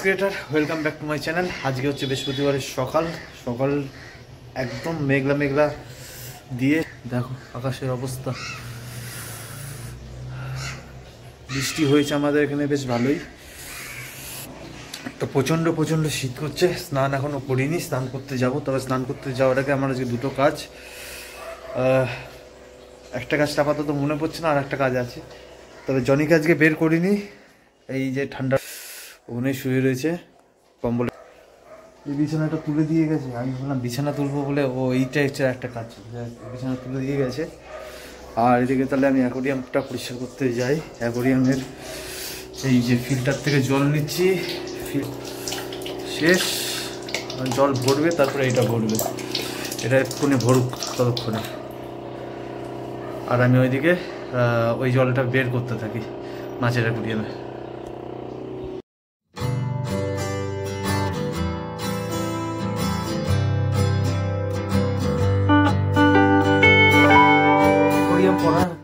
Creator welcome back to my channel. আজকে হচ্ছে বৃহস্পতিবারের সকাল সকাল একদম মেঘলা মেঘলা দিয়ে দেখো আকাশের অবস্থা। বৃষ্টি হয়েছে আমাদের এখানে বেশ ভালোই। তো প্রচণ্ড প্রচণ্ড শীত করছে। স্নান এখনও করিনি, স্নান করতে যাব। তবে স্নান করতে যাওয়ার আগে আমার আজকে দুটো কাজ, একটা কাজটা আপাতত মনে পড়ছে না, আর একটা কাজ আছে। তবে জনিকে আজকে বের করিনি, এই যে ঠান্ডা ওখানে শুয়ে রয়েছে কম্বলে। এই বিছানাটা তুলে দিয়ে গেছে। আমি বললাম বিছানা তুলবো বলে, ও এইটা হচ্ছে একটা কাজ, বিছানা তুলে দিয়ে গেছে। আর এদিকে তাহলে আমি অ্যাকোরিয়ামটা পরিষ্কার করতে যাই। অ্যাকোরিয়ামের এই যে ফিল্টার থেকে জল নিচ্ছি, শেষ জল ভরবে, তারপরে এইটা ভরবে। এটা এক্ষুনি ভরুক ততক্ষণে, আর আমি ওইদিকে ওই জলটা বের করতে থাকি মাছের অ্যাকোরিয়ামে।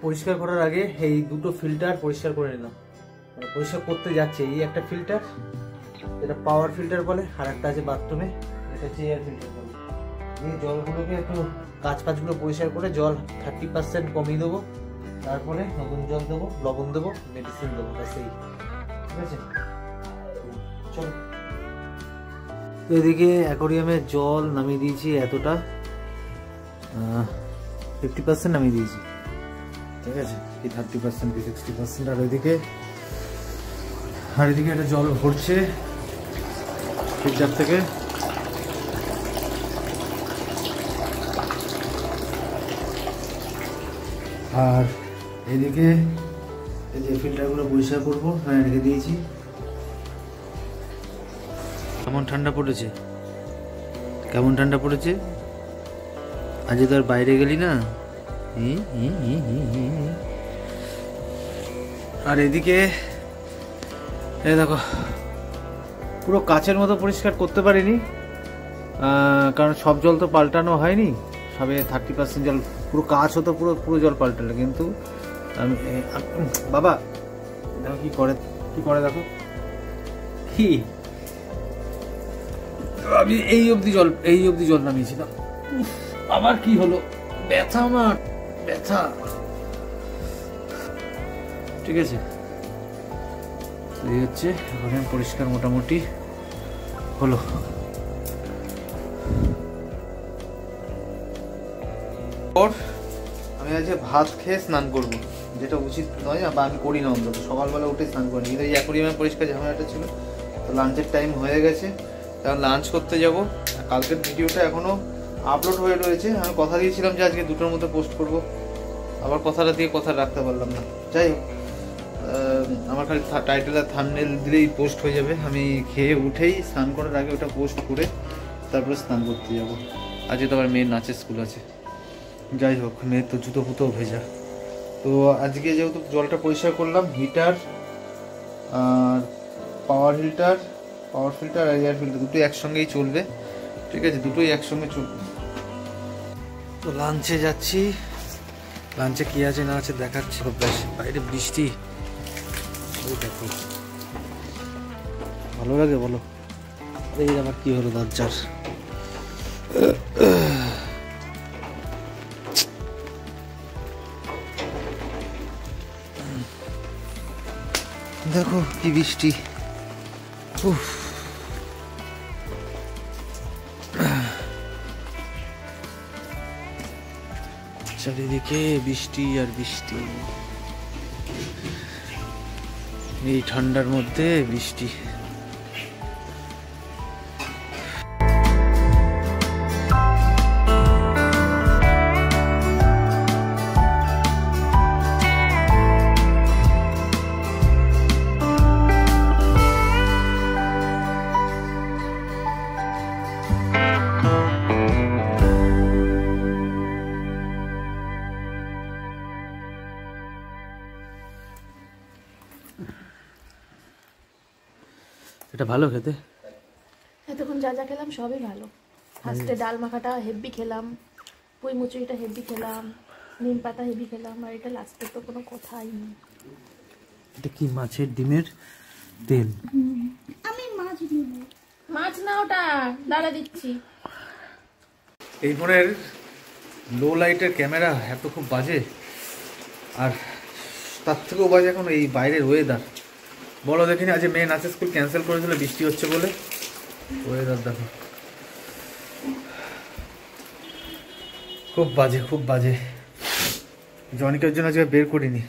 পরিষ্কার করার আগে এই দুটো ফিল্টার পরিষ্কার করে নিলাম। পরিষ্কার করতে যাচ্ছে। এই একটা ফিল্টার, এটা পাওয়ার ফিল্টার বলে, আর একটা আছে বাথরুমে, এটা হচ্ছে এয়ার ফিল্টার বলে। এই জলগুলোকে একটু কাঁচগুলো পরিষ্কার করে জল 30% কমিয়ে দেবো, তারপরে নতুন জল দেবো, লবণ দেবো, মেডিসিন দেবো, সেই ঠিক আছে। চলো, এদিকে অ্যাকোরিয়ামে জল নামিয়ে দিয়েছি, এতটা 50% নামিয়ে দিয়েছি, ঠিক আছে, কি 30% কি 60%। আর এদিকে একটা জল ভরছে ফিল্টার থেকে। আর এদিকে এই যে ফিল্টারগুলো পরিষ্কার করবো, রেখে দিয়েছি। কেমন ঠান্ডা পড়েছে, কেমন ঠান্ডা পড়েছে। আজ তো আর বাইরে গেলি না। আর এদিকে এই দেখো, পুরো কাচের মতো পরিষ্কার করতে পারিনি, কারণ সব জল তো পাল্টানো হয়নি, সবে 30% জল। পুরো কাচ হতো, পুরো জল পাল্টালে। কিন্তু আমি বাবা দেখো কি করে দেখো কি, আমি এই অবধি জল নামিয়েছিলাম। আবার কি হলো, ব্যথা, আমার ব্যথা, ঠিক আছে। এই হচ্ছে এখন পরিষ্কার মোটামুটি হলো। আমি আজকে ভাত খেয়ে স্নান করব, যেটা উচিত নয়, বা আমি করি না, অন্তত সকালবেলা উঠে স্নান করি। কিন্তু এই অ্যাকোরিয়ামে পরিষ্কার ঝামেলাটা ছিল। তো লাঞ্চের টাইম হয়ে গেছে, কারণ লাঞ্চ করতে যাব। কালকের ভিডিওটা এখনো আপলোড হয়ে রয়েছে। আমি কথা দিয়েছিলাম যে আজকে 2টোর মধ্যে পোস্ট করব, আবার কথাটা দিয়ে কথা রাখতে পারলাম না। যাই হোক, আমার খালি টাইটেল আর থাম্বনেল দিলেই পোস্ট হয়ে যাবে। আমি খেয়ে উঠেই স্নান করার আগে ওটা পোস্ট করে তারপরে স্নান করতে যাব। আজকে তো আবার মেয়ের নাচের স্কুল আছে। যাই হোক, মেয়ের তো জুতো ফুতো ভেজা। তো আজকে যেহেতু জলটা পরিষ্কার করলাম, হিটার আর পাওয়ার ফিল্টার আর এয়ার ফিল্টার দুটোই একসঙ্গেই চলবে, ঠিক আছে, দুটোই একসঙ্গে চলবে। তো লাঞ্চে যাচ্ছি, লাঞ্চে কি আছে না আছে দেখাচ্ছি। বাইরে বৃষ্টি, দেখো ভালো লাগে বলো। এই আমার কি হলো লজ্জার। দেখো কি বৃষ্টি, উফ, চারিদিকে বৃষ্টি আর বৃষ্টি। এই ঠান্ডার মধ্যে বৃষ্টি। এটা ভালো খেতে, এতক্ষণ যা যা খেলাম সবই ভালো। ফার্স্টে ডাল মাখাটা হেভি খেলাম, পুঁই মুচুরিটা হেভি খেলাম, নিম পাতা হেভি খেলাম, আর এটা লাস্টে তো কোনো কথাই নেই। এটা কি মাছের ডিমের তেল। আমি মাছ দিব। মাছ না ওটা, দাঁড়া দিচ্ছি। এই ফোনের লো লাইটের ক্যামেরা এত খুব বাজে, আর তার থেকেও বাজে এখন এই বাইরের ওয়েদার। বলো দেখিনি, আজ মেয়ে নাচের স্কুল ক্যান্সেল করেছিল বৃষ্টি হচ্ছে বলে। ওয়েদার দেখো, খুব বাজে খুব বাজে। জনিকের জন্য আজকে বের করিনি,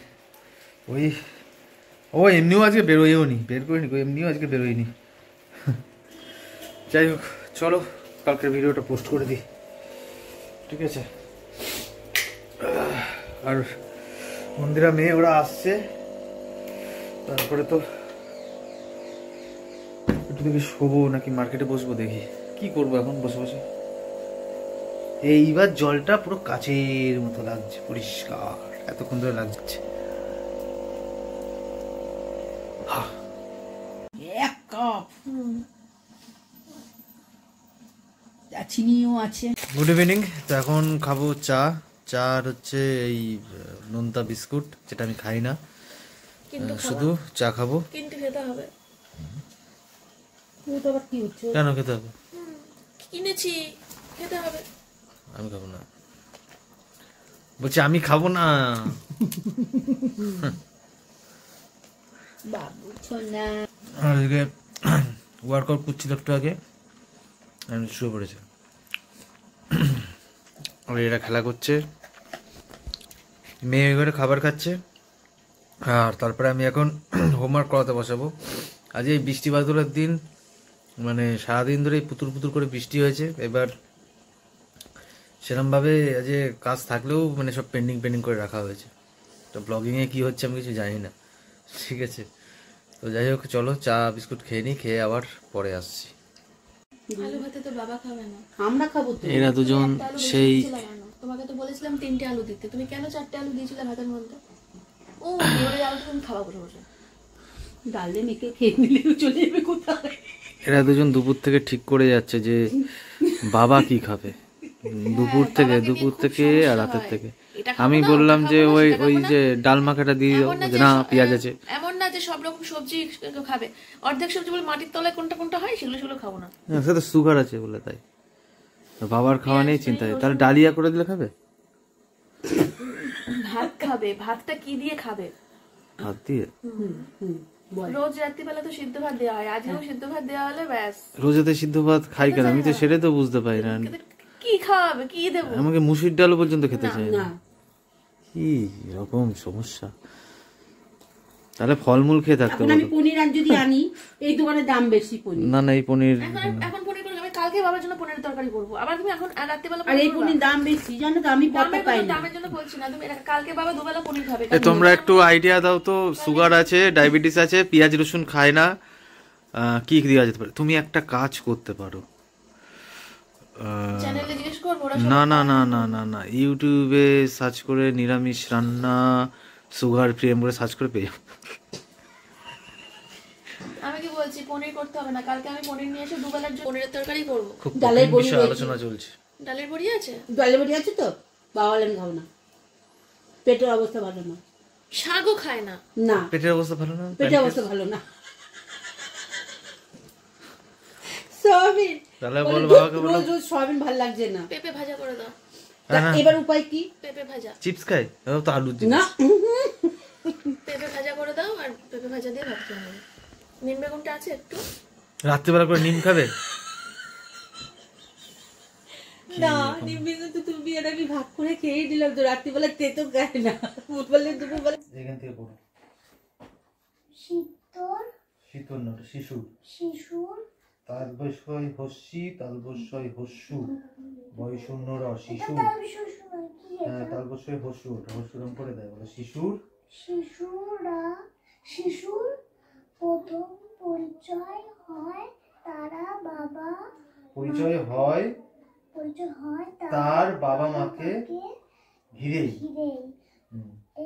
ওই ও এমনিও আজকে বেরোয়ও নি, বের করিনি, এমনিও আজকে বেরোয়নি। যাই হোক, চলো কালকের ভিডিওটা পোস্ট করে দিই, ঠিক আছে? আর মন্দিরা মেয়ে ওরা আসছে, তারপরে তো একটু দেখি শোবো নাকি মার্কেটে বসবো, দেখি কি করবো এখন বসে বসে। এইবার জলটা পুরো কাচের মতো লাগছে, পরিষ্কার এতক্ষণ ধরে লাগছে। এক কাপ চিনিও আছে। Good evening. তো এখন খাবো চা। চা আর হচ্ছে এই নোনতা বিস্কুট, যেটা আমি খাই না, কিন্তু শুধু চা খাবো। কিন্তু খেতে হবে। তুমি তো আবার কি হচ্ছে? কেন খেতে হবে? কিনেছি, খেতে হবে। আমি খাবো না, বলছি আমি খাবো না। বাবু ছোনা আর এদিকে ওয়ার্কআউট করছিল একটু আগে, আমি শুয়ে পড়েছে। আর এরা খেলা করছে, মেয়ে ঘরে খাবার খাচ্ছে, আর তারপরে আমি এখন হোমওয়ার্ক করাতে বসাবো। আজ এই বৃষ্টি বাদলের দিন, মানে সারাদিন ধরেই পুতুর পুতুর করে বৃষ্টি হয়েছে। এবার সেরমভাবে আজ কাজ থাকলেও মানে সব পেন্ডিং পেন্ডিং করে রাখা হয়েছে। তো ব্লগিংয়ে কী হচ্ছে আমি কিছু জানি না, ঠিক আছে? তো যাই হোক, চলো চা বিস্কুট খেয়ে নিই, খেয়ে আবার পরে আসছি। আলু ভাতে তো বাবা খাবে না। আমরা খাবো তো। এরা দুজন একটা আলু বেশি সেই দিয়েছিলাম কেন? তোমাকে তো বলেছিলাম 3টে আলু দিতে, তুমি কেন 4টে আলু দিয়েছিলে ভাতের মধ্যে? ও এবারে আলু তুমি খাওয়া বসে বসে। ডালে মেখে খেয়ে নিলে চলে যাবে কোথায়? এরা দুজন দুপুর থেকে ঠিক করে যাচ্ছে যে বাবা কি খাবে, দুপুর থেকে আর রাতের থেকে। আমি বললাম যে ওই যে ডাল মাখাটা দিয়ে দাও, না পেঁয়াজ আছে। এমন না যে সব রকম সবজি খাবে, অর্ধেক সবজি বলে মাটির তলায় কোনটা কোনটা হয় সেগুলো খাবো না। তো সুগার আছে বলে তাই, বাবার খাওয়া নেই চিন্তা। তাহলে ডালিয়া করে দিলে খাবে? ভাত খাবে, ভাতটা কি দিয়ে খাবে? ভাত দিয়ে? রোজ রাত্রিবেলা তো সিদ্ধ ভাত দেওয়া হয়, আজকেও সিদ্ধ ভাত দেওয়া হলে ব্যাস। রোজাতে সিদ্ধ ভাত খাই কেন? আমি তো সেটা তো বুঝতে পারি না। কি খাওয়াবে, কি দেবো? আমাকে মুসুর ডালও পর্যন্ত খেতে চাই না। না কি রকম সমস্যা! তাহলে ফলমূল খেয়ে থাকতে এখন বলো। আমি পনির আর যদি আনি, এই দোকানে দাম বেশি পনির। না না, এই পনির এখন পনির করে আমি কালকে বাবার জন্য পনিরের তরকারি করবো, আবার তুমি এখন রাত্রিবেলা আর এই পনির দাম বেশি, জানো তো? আমি পড়তে পাই না। দামের জন্য বলছি না, তুমি কালকে বাবা দুবেলা পনির খাবে। তোমরা একটু আইডিয়া দাও তো, সুগার আছে, ডায়াবেটিস আছে, পেঁয়াজ রসুন খায় না, কি দেওয়া যেতে পারে? তুমি একটা কাজ করতে পারো, চ্যানেলে জিজ্ঞেস করবো ওরা না না না না না না, ইউটিউবে সার্চ করে নিরামিষ রান্না সুগার ফ্রি করে সার্চ করে পেয়ে যাবো। আমি কি বলছি, পনির করতে হবে না, কালকে আমি পনির নিয়ে এসে দুবেলার জন্য পনিরের তরকারি করবো। খুব ডালের কঠিন বড়ি বিষয় রয়েছে। আলোচনা চলছে। ডালের বড়ি আছে, ডালের বড়ি আছে তো? বাবা বলেন খাও না, পেটের অবস্থা ভালো না। শাকও খায় না। না, পেটের অবস্থা ভালো না? পেটের অবস্থা ভালো না। সয়াবিন, তাহলে বল বাবাকে, বলো রোজ রোজ সয়াবিন ভালো লাগছে না। পেঁপে ভাজা করে দাও। এবার উপায় কি? পেঁপে ভাজা, চিপস খাই তো আলুর না জিনিস। পেঁপে ভাজা করে দাও, আর পেঁপে ভাজা দিয়ে ভাত খেয়ে নেবে। নিম বেগুনটা আছে একটু, রাত্রিবেলা করে নিম খাবে? না, নিম্বিকে তো তুমি আর আমি ভাগ করে খেয়ে দিলাম তো। রাত্রিবেলা তেতো খায় না, দুপুরবেলা এখান থেকে পড়ো। শীতল শীতল না, শিশু। শিশুর তালবস্যই হস্যি, তালবস্যই হস্যু, বয়শূন্য র শিশু। হ্যাঁ, তালবস্যই হস্যু, ওটা হস্যুরম করে দেয়, বলে শিশুর। শিশুর প্রথম পরিচয় হয় তার বাবা মাকে ঘিরে।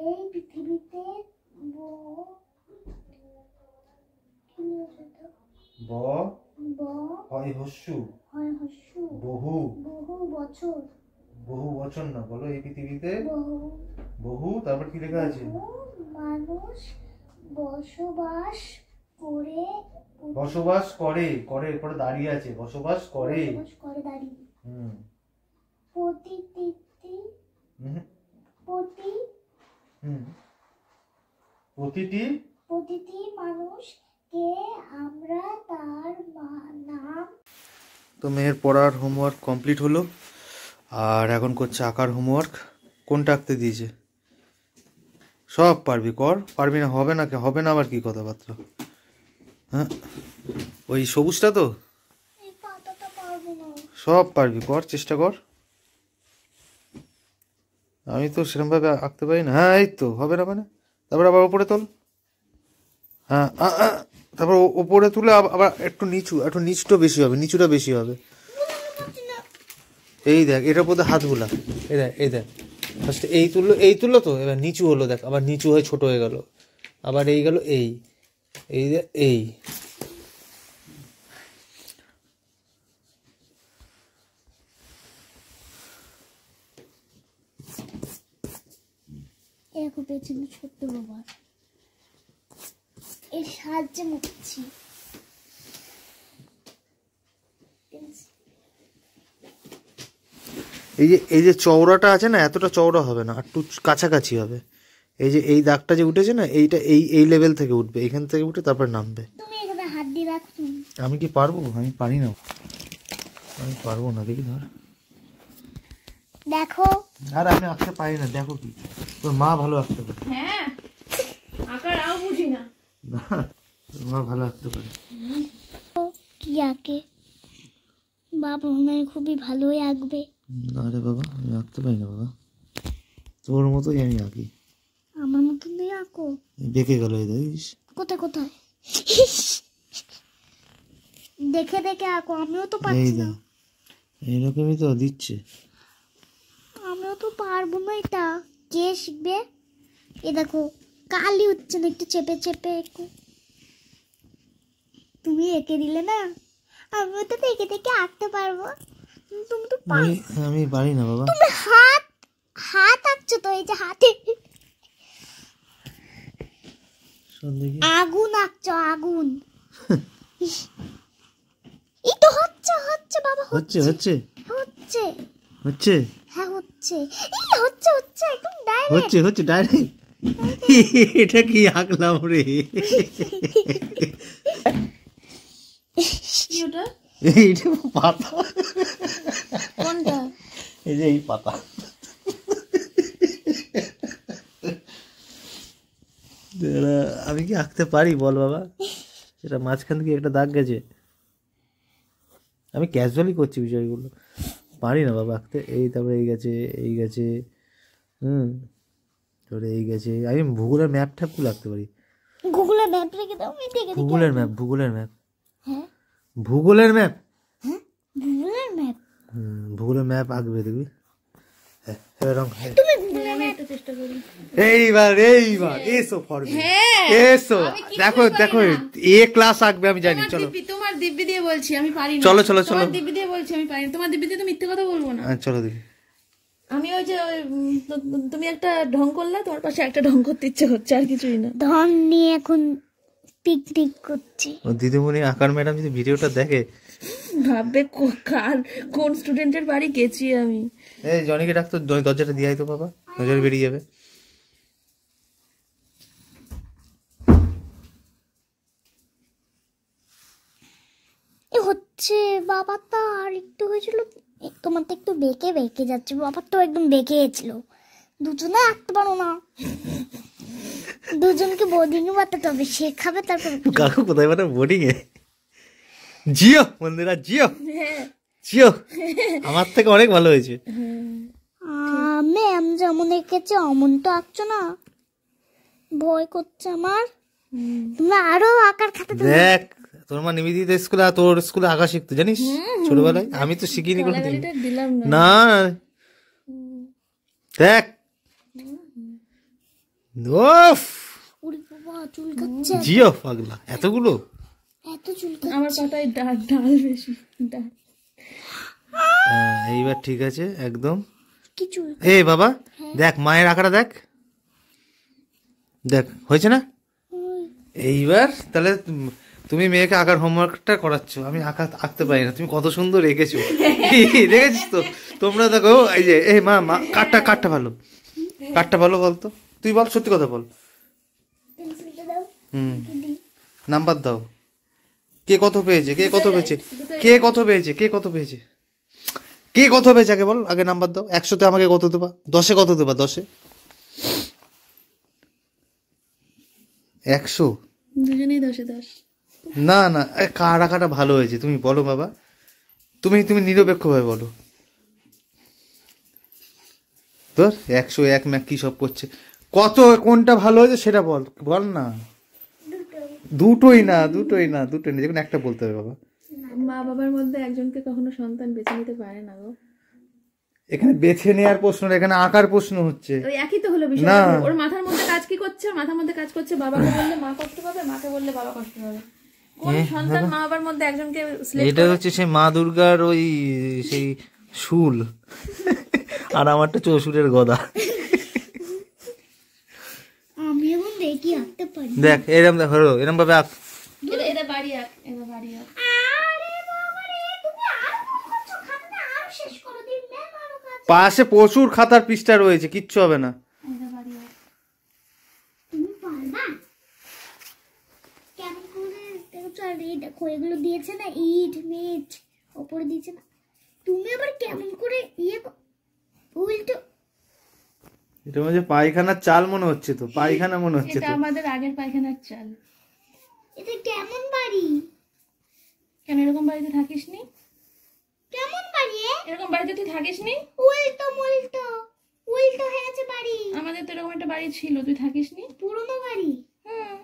এই পৃথিবীতে হয় হস্যু, বহু বচন না, বলো এই পৃথিবীতে বহু, তারপর কি লেখা আছে? মানুষ বসবাস বসবাস করে, করে পরে দাঁড়িয়ে আছে, বসবাস করে। হুম। প্রতিটি মানুষকে আমরা তার নাম। তো মেয়ের পড়ার হোমওয়ার্ক কমপ্লিট হলো, আর এখন করছে আঁকার হোমওয়ার্ক। কোনটা আঁকতে দিয়েছে? সব পারবি, কর। পারবি না হবে না, হবে না আবার কি কথাবার্তা? হ্যাঁ, ওই সবুজটা তো সব পারবি, কর, চেষ্টা কর। আমি তো সেরকমভাবে আঁকতে পারি না। হ্যাঁ এই তো, হবে না মানে? তারপর আবার ওপরে তোল। হ্যাঁ, তারপর ওপরে তুলে আবার একটু নিচু, একটু নিচুটা বেশি হবে, নিচুটা বেশি হবে। এই দেখ, এটার মধ্যে হাত বুলা। এই দেখ, এই দেখ, ফার্স্ট এই তুললো তো, এবার নিচু হলো, দেখ আবার নিচু হয়ে ছোট হয়ে গেল, আবার এই গেল, এই এই এই এরকম পেছনে ছোট্ট বাবা এর সাহায্যে মুখছি। এই যে চওড়াটা আছে না, এতটা চওড়া হবে না, একটু কাছাকাছি হবে। এই যে এই দাগটা যে উঠেছে না, এইটা এই লেভেল থেকে উঠবে, এখান থেকে উঠে তারপর নামবে। তুমি এখানে হাত দিয়ে রাখো। আমি কি পারবো? আমি পারি না, আমি পারবো না। দেখি ধর, দেখো। আর আমি আঁকতে পারি না, দেখো কি তোর মা ভালো আঁকতে পারে। হ্যাঁ, আঁকার আও বুঝি না। তোর মা ভালো আঁকতে পারে। কি আঁকে বাবা? মনে হয় খুবই ভালোই আঁকবে। না রে বাবা, আমি আঁকতে পারি না বাবা, তোর মতোই আমি আঁকি। আমার মতো নেই আঁকো। বেঁকে গেল, এই দেখিস। কোথায় কোথায়? দেখে দেখে আঁকো, আমিও তো এই পারছি না। দেখ, এইরকমই তো দিচ্ছে। আমিও তো পারবো না এটা। কে শিখবে? এ দেখো, কালি হচ্ছে না, একটু চেপে চেপে একটু। তুমি এঁকে দিলে না, আমিও তো দেখে দেখে আঁকতে পারবো। তুমি তো আমি পারি না বাবা। তুমি হাত আঁকছো তো, এই যে হাতে আগুন আঁকছো, আগুন। এই তো হচ্ছে হচ্ছে বাবা, হচ্ছে হচ্ছে হচ্ছে হচ্ছে হ্যাঁ হচ্ছে, এই হচ্ছে হচ্ছে একদম ডাইরেক্ট হচ্ছে হচ্ছে ডাইরেক্ট। এটা কি আঁকলাম রে? কি ওটা? এইটা পাতা। কোনটা? এই যে এই পাতা। আমি কি আঁকতে পারি বল বাবা? সেটা মাঝখান থেকে একটা দাগ গেছে। আমি ক্যাজুয়ালি করছি বিষয়গুলো, পারি না বাবা আঁকতে। এই তারপরে এই গেছে, এই গেছে, তারপরে এই গেছে। আমি ভূগোলের ম্যাপ ট্যাপগুলো আঁকতে পারি। গুগলে ম্যাপ রেখে দাও, আমি দেখে দেখে। ভূগোলের ম্যাপ, ভূগোলের ম্যাপ, হ্যাঁ ভূগোলের ম্যাপ, হ্যাঁ গুগলের ম্যাপ। ভূগোলের ম্যাপ আঁকবে দেখবি। তুমি গুগলে আমি একটা চেষ্টা করি। এইবার এসো ফরবে, এসো দেখো দেখো, এ ক্লাস আঁকবে আমি জানি। চলো, তোমার দিব্যি দিয়ে বলছি আমি পারি না। চলো চলো চলো, তোমার দিব্যি দিয়ে বলছি আমি পারি না। তোমার দিব্যি দিয়ে তো মিথ্যে কথা বলবো না। চলো দেখি। আমি ওই যে তুমি একটা ঢং করলা, তোমার পাশে একটা ঢং করতে ইচ্ছে হচ্ছে, আর কিছুই না। ধন নিয়ে এখন পিকনিক করছি। ও দিদিমণি আঁকার ম্যাডাম যদি ভিডিওটা দেখে ভাববে কোন স্টুডেন্টের বাড়ি গেছি আমি। এই জনিকে ডাকতো, দরজাটা দিয়ে তো বাবা, নজর বেরিয়ে যাবে। এ হচ্ছে বাবা, তো আর একটু হয়েছিল, তোমার তো একটু বেঁকে বেঁকে যাচ্ছে, বাবার তো একদম বেঁকে গেছিল। দুজনে আঁকতে পারো না, দুজনকে বোর্ডিং এ বাতাতে হবে, শেখাবে তারপর। কাকু কোথায় মানে বোর্ডিং এ? জিও মন্দিরা, জিও জিও, আমার থেকে অনেক ভালো হয়েছে। ম্যাম যেমন এঁকেছে অমন তো আঁকছো না, ভয় করছে আমার। তোমরা আরো আঁকার খাতা দেখ, তোর মা নিবেদিতা স্কুলে, তোর স্কুলে আঁকা শিখতো জানিস ছোটবেলায়? আমি তো শিখিনি কোনোদিন। দিলাম না দেখ, ওফ উড়ি বাবা চুলকাচ্ছে, জিও পাগলা, এতগুলো এত চুলকাচ্ছে। আমার পাতায় ডাল বেশি, ডাল। এইবার ঠিক আছে একদম। কি চুল? এ বাবা দেখ, মায়ের আঁকাটা দেখ, দেখ হয়েছে না? এইবার তাহলে তুমি মেয়েকে আঁকার হোমওয়ার্কটা করাচ্ছ, আমি আঁকতে পারি না, তুমি কত সুন্দর এঁকেছো। দেখেছিস তো? তোমরা দেখো এই যে এই মা কাঠটা ভালো, কাঠটা ভালো বলতো, তুই বল সত্যি কথা বল। নাম্বার দাও, কে কত পেয়েছে, কে কত পেয়েছে, কে কত পেয়েছে, কে কত পেয়েছে, কে কত পেয়েছে আগে বল, আগে নাম্বার দাও। 100-তে আমাকে কত দেবা, 10-এ কত দেবা, 10-এ 100? দুজনেই 10-এ 10। না না, কার আঁকাটা ভালো হয়েছে তুমি বলো বাবা, তুমি নিরপেক্ষভাবে বলো। তোর 101 ম্যাক কি সব করছে, কত কোনটা ভালো হয়েছে সেটা বল, বল না। দুটোই না, যেকোনো একটা বলতে হবে বাবা। মা বাবার মধ্যে একজনকে কখনো সন্তান বেছে নিতে পারে না গো। এখানে বেছে নেওয়ার প্রশ্ন না, এখানে আঁকার প্রশ্ন হচ্ছে। ওই একই তো হলো বিষয়। ওর মাথার মধ্যে কাজ কি করছে, ওর মাথার মধ্যে কাজ করছে বাবাকে বললে মা কষ্ট পাবে, মাকে বললে বাবা কষ্ট পাবে। কোন সন্তান মা বাবার মধ্যে একজনকে সিলেক্ট এটা হচ্ছে সেই মা দুর্গার ওই সেই শুল, আর আমারটা চৌসুরের গদা। আমি এখন দেখি আঁকতে পারি। দেখ এরম দেখো, এরম ভাবে আঁক। এটা বাড়ি আঁক, এটা বাড়ি আঁক। আরে বাবা রে, তুমি আর ভুল করছো, খাতাটা আর শেষ করো দিন, ম্যাম আরো কাজ। পাশে প্রচুর খাতার পৃষ্ঠা রয়েছে, কিচ্ছু হবে না। এটা বাড়ি আঁক। তুমি পারবা? কেমন করে দেখো, আর এই দেখো এগুলো দিয়েছে না, ইট মিট ওপরে দিয়েছে না, তুমি আবার কেমন করে উল্টো। এটা মধ্যে পায়খানার চাল মনে হচ্ছে, তো পায়খানা মনে হচ্ছে এটা তো। আমাদের আগের পায়খানার চাল। এটা কেমন বাড়ি? কেন এরকম বাড়িতে থাকিস নি? কেমন বাড়ি? এরকম বাড়িতে তুই থাকিস নি? উল্টো উল্টো উল্টো হয়ে আছে বাড়ি। আমাদের তো এরকম একটা বাড়ি ছিল, তুই থাকিস নি? পুরনো বাড়ি। হুম,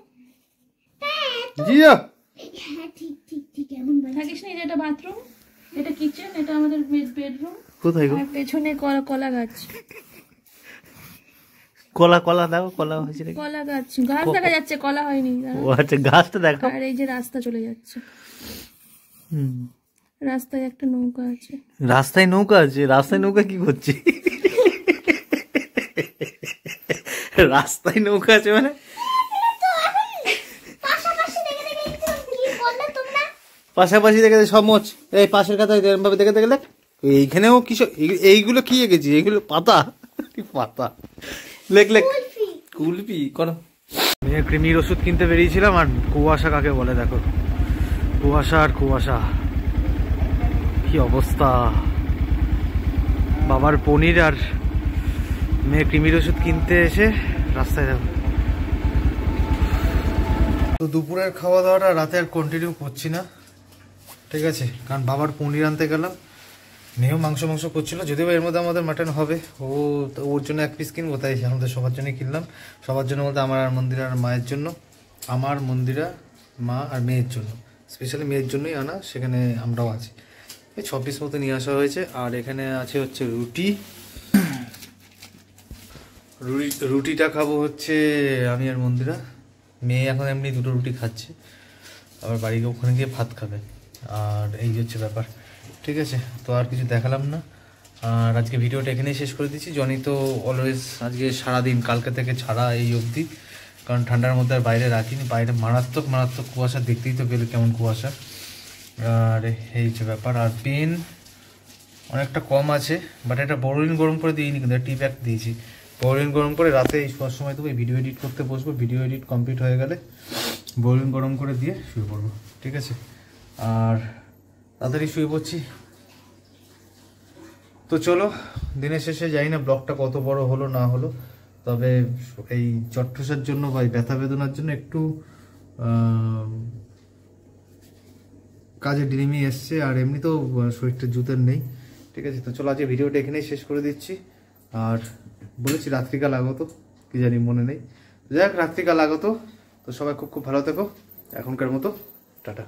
জিয়া হ্যাঁ ঠিক ঠিক ঠিক, এমন বাড়ি। থাকিস নি? এটা বাথরুম, এটা কিচেন, এটা আমাদের বেডরুম, কোথায় গো? আর পেছনে কলা গাছ। কলা দাও, কলা হয়েছে নাকি? কলা গাছ, গাছ দেখা যাচ্ছে, কলা হয়নি। ও আচ্ছা, গাছটা দেখো। আর এই যে রাস্তা চলে যাচ্ছে, রাস্তায় একটা নৌকা আছে। রাস্তায় নৌকা আছে? রাস্তায় নৌকা কি করছে? রাস্তায় নৌকা আছে মানে? পাশাপাশি দেখে সমচ, এই পাশের খাতায় ভাবে দেখে দেখে দেখ, এইখানেও কিছু, এইগুলো কি এঁকেছি, এইগুলো পাতা, পাতা লেখ কুলপি করো। মেয়ে কৃমির ওষুধ কিনতে বেরিয়েছিলাম, আর কুয়াশা কাকে বলে দেখো, কুয়াশা আর কুয়াশা, কি অবস্থা। বাবার পনির আর মেয়ে কৃমির ওষুধ কিনতে এসে রাস্তায় দেখো। তো দুপুরের খাওয়া দাওয়াটা রাতে আর কন্টিনিউ করছি না, ঠিক আছে, কারণ বাবার পনির আনতে গেলাম, মেয়েও মাংস করছিল, যদিও এর মধ্যে আমাদের মাটন হবে, ওর জন্য 1 পিস কিনবো, তাই আমাদের সবার জন্যই কিনলাম। সবার জন্য বলতে আমার আর মন্দিরা আর মায়ের জন্য, আমার মন্দিরা মা আর মেয়ের জন্য, স্পেশালি মেয়ের জন্যই আনা, সেখানে আমরাও আছি। এই 6 পিস মতো নিয়ে আসা হয়েছে। আর এখানে আছে হচ্ছে রুটিটা খাবো হচ্ছে আমি আর মন্দিরা, মেয়ে এখন এমনি 2টো রুটি খাচ্ছে, আবার বাড়িতে ওখানে গিয়ে ভাত খাবে। আর এই হচ্ছে ব্যাপার, ঠিক আছে। তো আর কিছু দেখালাম না, আর আজকে ভিডিওটা এখানেই শেষ করে দিচ্ছি। জনি তো অলওয়েজ আজকে সারাদিন, কালকে থেকে ছাড়া এই অবধি, কারণ ঠান্ডার মধ্যে আর বাইরে রাখিনি, বাইরে মারাত্মক কুয়াশা, দেখতেই তো গেলে কেমন কুয়াশা। আর এই হচ্ছে ব্যাপার। আর পেন অনেকটা কম আছে, বাট এটা বোরোলিন গরম করে দিইনি, কিন্তু টি ব্যাগ দিয়েছি। বোরোলিন গরম করে রাতে এই শোয়ার সময় তো ভিডিও এডিট করতে বসবো, ভিডিও এডিট কমপ্লিট হয়ে গেলে বোরোলিন গরম করে দিয়ে শুয়ে পড়বো, ঠিক আছে। আর তাড়াতাড়ি শুয়ে পড়ছি। তো চলো, দিনের শেষে জানি না ব্লগটা কত বড় হলো না হলো, তবে এই চট্টসার জন্য বা ব্যথা বেদনার জন্য একটু কাজে ডিরিমি এসছে, আর এমনি তো শরীরটা জুতের নেই, ঠিক আছে। তো চলো আজকে ভিডিওটা এখানেই শেষ করে দিচ্ছি। আর বলেছি রাত্রিকাল আগত, কি জানি মনে নেই, যাই হোক রাত্রিকাল আগত। তো সবাই খুব ভালো থেকো, এখনকার মতো টাটা।